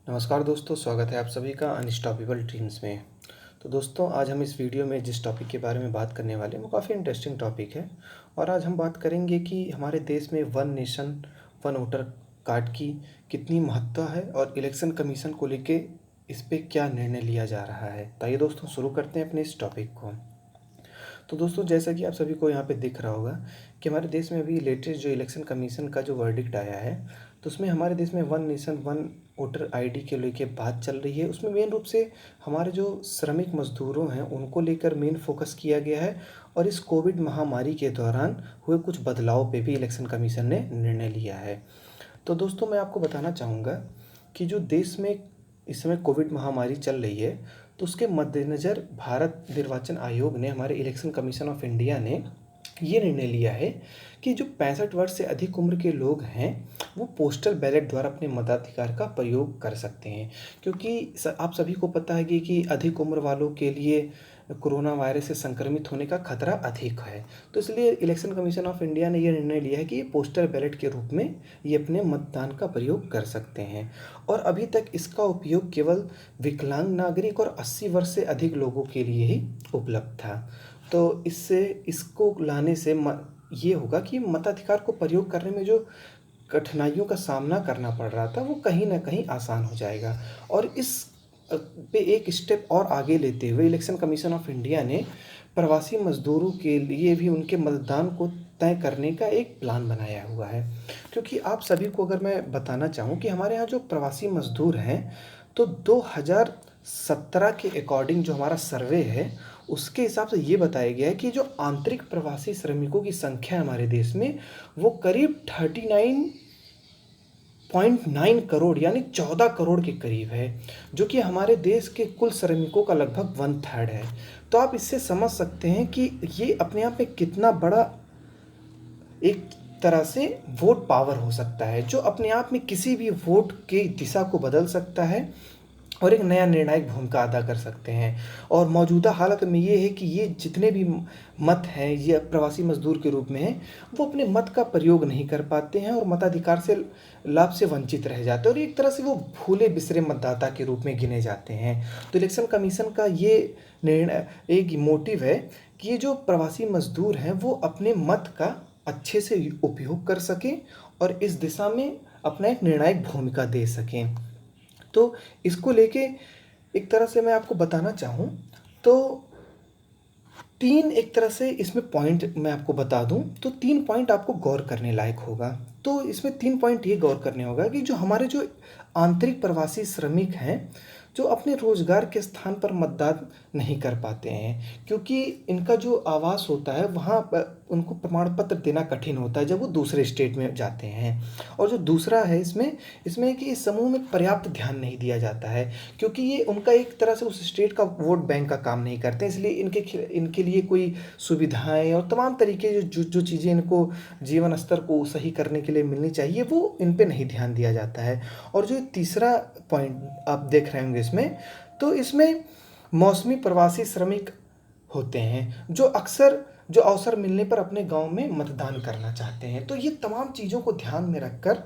नमस्कार दोस्तों, स्वागत है आप सभी का अनस्टॉपेबल ड्रीम्स में। तो दोस्तों, आज हम इस वीडियो में जिस टॉपिक के बारे में बात करने वाले हैं वो काफ़ी इंटरेस्टिंग टॉपिक है। और आज हम बात करेंगे कि हमारे देश में one nation one voter card की कितनी महत्ता है और इलेक्शन कमीशन को लेके इस पे क्या निर्णय लिया जा रहा है। तो आइए दोस्तों, शुरू करते हैं अपने इस टॉपिक को। तो दोस्तों, जैसा कि आप सभी को यहाँ पे दिख रहा होगा कि हमारे देश में अभी लेटेस्ट जो इलेक्शन कमीशन का जो वर्डिक्ट आया है, तो उसमें हमारे देश में one nation one voter ID के लेके बात चल रही है। उसमें मेन रूप से हमारे जो श्रमिक मजदूरों हैं उनको लेकर मेन फोकस किया गया है। और इस कोविड महामारी के दौरान हुए कुछ बदलाव पे भी इलेक्शन कमीशन ने निर्णय लिया है। तो दोस्तों, मैं आपको बताना चाहूँगा कि जो देश में इस समय कोविड महामारी चल रही है, तो उसके मद्देनज़र भारत निर्वाचन आयोग ने, हमारे इलेक्शन कमीशन ऑफ इंडिया ने ये निर्णय लिया है कि जो 65 वर्ष से अधिक उम्र के लोग हैं वो पोस्टल बैलेट द्वारा अपने मताधिकार का प्रयोग कर सकते हैं। क्योंकि आप सभी को पता है कि अधिक उम्र वालों के लिए कोरोना वायरस से संक्रमित होने का खतरा अधिक है। तो इसलिए इलेक्शन कमीशन ऑफ इंडिया ने यह निर्णय लिया है कि ये पोस्टल बैलेट के रूप में ये अपने मतदान का प्रयोग कर सकते हैं। और अभी तक इसका उपयोग केवल विकलांग नागरिक और 80 वर्ष से अधिक लोगों के लिए ही उपलब्ध था। तो इसको लाने से ये होगा कि मताधिकार को प्रयोग करने में जो कठिनाइयों का सामना करना पड़ रहा था वो कहीं ना कहीं आसान हो जाएगा। और इस पे एक स्टेप और आगे लेते हुए इलेक्शन कमीशन ऑफ इंडिया ने प्रवासी मजदूरों के लिए भी उनके मतदान को तय करने का एक प्लान बनाया हुआ है। क्योंकि आप सभी को अगर मैं बताना चाहूँ कि हमारे यहाँ जो प्रवासी मजदूर हैं, तो 2017 के अकॉर्डिंग जो हमारा सर्वे है उसके हिसाब से ये बताया गया है कि जो आंतरिक प्रवासी श्रमिकों की संख्या है हमारे देश में वो करीब 39.9 करोड़ यानी 14 करोड़ के करीब है, जो कि हमारे देश के कुल श्रमिकों का लगभग 1/3 है। तो आप इससे समझ सकते हैं कि ये अपने आप में कितना बड़ा एक तरह से वोट पावर हो सकता है, जो अपने आप में किसी भी वोट की दिशा को बदल सकता है और एक नया निर्णायक भूमिका अदा कर सकते हैं। और मौजूदा हालत में ये है कि ये जितने भी मत हैं ये प्रवासी मजदूर के रूप में हैं, वो अपने मत का प्रयोग नहीं कर पाते हैं और मताधिकार से लाभ से वंचित रह जाते हैं और एक तरह से वो भूले बिसरे मतदाता के रूप में गिने जाते हैं। तो इलेक्शन कमीशन का ये निर्णय एक मोटिव है कि ये जो प्रवासी मजदूर हैं वो अपने मत का अच्छे से उपयोग कर सकें और इस दिशा में अपना एक निर्णायक भूमिका दे सकें। तो इसको लेके एक तरह से मैं आपको बताना चाहूँ तो 3 एक तरह से इसमें पॉइंट मैं आपको बता दूँ तो 3 पॉइंट आपको गौर करने लायक होगा। तो इसमें 3 पॉइंट ये गौर करने होगा कि जो हमारे जो आंतरिक प्रवासी श्रमिक हैं जो अपने रोजगार के स्थान पर मतदान नहीं कर पाते हैं, क्योंकि इनका जो आवास होता है वहाँ पर उनको प्रमाण पत्र देना कठिन होता है जब वो दूसरे स्टेट में जाते हैं। और जो दूसरा है इसमें कि इस समूह में पर्याप्त ध्यान नहीं दिया जाता है, क्योंकि ये उनका एक तरह से उस स्टेट का वोट बैंक का काम नहीं करते, इसलिए इनके लिए कोई सुविधाएं और तमाम तरीके जो चीज़ें इनको जीवन स्तर को सही करने के लिए मिलनी चाहिए वो इन पे नहीं ध्यान दिया जाता है। और जो तीसरा पॉइंट आप देख रहे होंगे तो इसमें मौसमी प्रवासी श्रमिक होते हैं जो अक्सर जो अवसर मिलने पर अपने गांव में मतदान करना चाहते हैं। तो ये तमाम चीज़ों को ध्यान में रखकर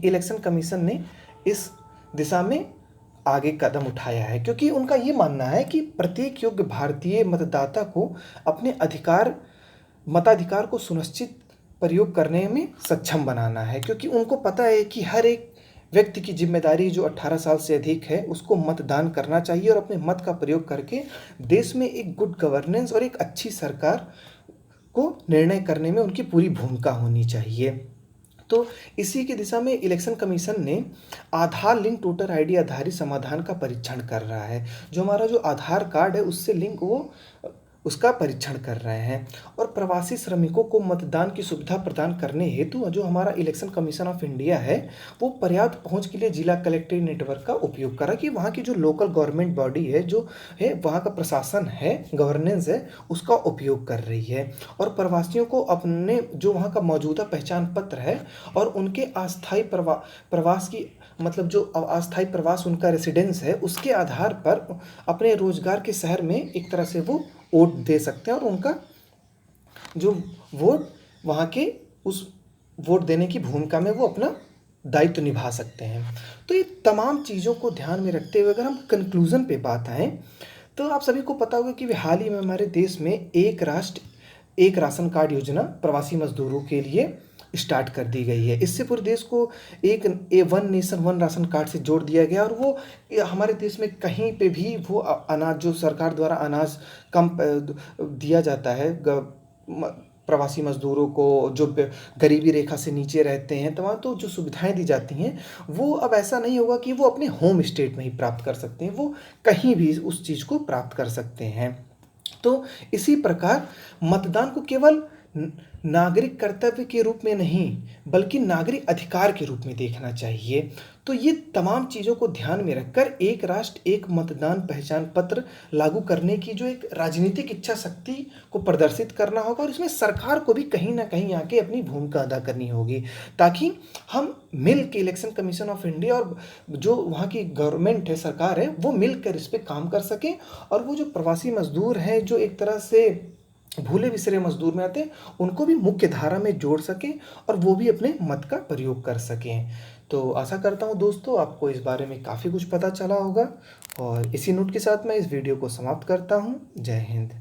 इलेक्शन कमीशन ने इस दिशा में आगे कदम उठाया है, क्योंकि उनका ये मानना है कि प्रत्येक योग्य भारतीय मतदाता को अपने मताधिकार को सुनिश्चित प्रयोग करने में सक्षम बनाना है। क्योंकि उनको पता है कि हर एक व्यक्ति की जिम्मेदारी जो 18 साल से अधिक है उसको मतदान करना चाहिए और अपने मत का प्रयोग करके देश में एक गुड गवर्नेंस और एक अच्छी सरकार को निर्णय करने में उनकी पूरी भूमिका होनी चाहिए। तो इसी की दिशा में इलेक्शन कमीशन ने आधार लिंक वोटर आईडी आधारित समाधान का परीक्षण कर रहा है। जो हमारा जो आधार कार्ड है उससे लिंक वो उसका परीक्षण कर रहे हैं। और प्रवासी श्रमिकों को मतदान की सुविधा प्रदान करने हेतु जो हमारा इलेक्शन कमीशन ऑफ इंडिया है वो पर्याप्त पहुंच के लिए जिला कलेक्ट्रेट नेटवर्क का उपयोग कर रहा है कि वहाँ की जो लोकल गवर्नमेंट बॉडी है जो है वहाँ का प्रशासन है गवर्नेंस है उसका उपयोग कर रही है। और प्रवासियों को अपने जो वहाँ का मौजूदा पहचान पत्र है और उनके अस्थायी प्रवास की मतलब जो अस्थायी प्रवास उनका रेसिडेंस है उसके आधार पर अपने रोजगार के शहर में एक तरह से वो वोट दे सकते हैं और उनका जो वोट वहाँ के उस वोट देने की भूमिका में वो अपना दायित्व निभा सकते हैं। तो ये तमाम चीज़ों को ध्यान में रखते हुए अगर हम कंक्लूज़न पे बात आएँ, तो आप सभी को पता होगा कि हाल ही में हमारे देश में एक राष्ट्र, एक राशन कार्ड योजना प्रवासी मज़दूरों के लिए स्टार्ट कर दी गई है। इससे पूरे देश को एक one nation one ration card से जोड़ दिया गया और वो हमारे देश में कहीं पे भी वो अनाज जो सरकार द्वारा अनाज कम दिया जाता है प्रवासी मज़दूरों को, जो गरीबी रेखा से नीचे रहते हैं, तमाम तो जो सुविधाएँ दी जाती हैं, वो अब ऐसा नहीं होगा कि वो अपने होम स्टेट में ही प्राप्त कर सकते हैं, वो कहीं भी उस चीज़ को प्राप्त कर सकते हैं। तो इसी प्रकार मतदान को केवल नागरिक कर्तव्य के रूप में नहीं, बल्कि नागरिक अधिकार के रूप में देखना चाहिए। तो ये तमाम चीज़ों को ध्यान में रखकर एक राष्ट्र एक मतदान पहचान पत्र लागू करने की जो एक राजनीतिक इच्छा शक्ति को प्रदर्शित करना होगा, और इसमें सरकार को भी कहीं न कहीं आके अपनी भूमिका अदा करनी होगी, ताकि हम मिल के इलेक्शन कमीशन ऑफ इंडिया और जो वहाँ की गवर्नमेंट है, सरकार है, वो मिलकर इस पे काम कर सकें और वो जो प्रवासी मज़दूर हैं, जो एक तरह से भूले बिसरे मज़दूर में आते हैं, उनको भी मुख्य धारा में जोड़ सकें और वो भी अपने मत का प्रयोग कर सकें। तो आशा करता हूँ दोस्तों आपको इस बारे में काफ़ी कुछ पता चला होगा, और इसी नोट के साथ मैं इस वीडियो को समाप्त करता हूँ। जय हिंद।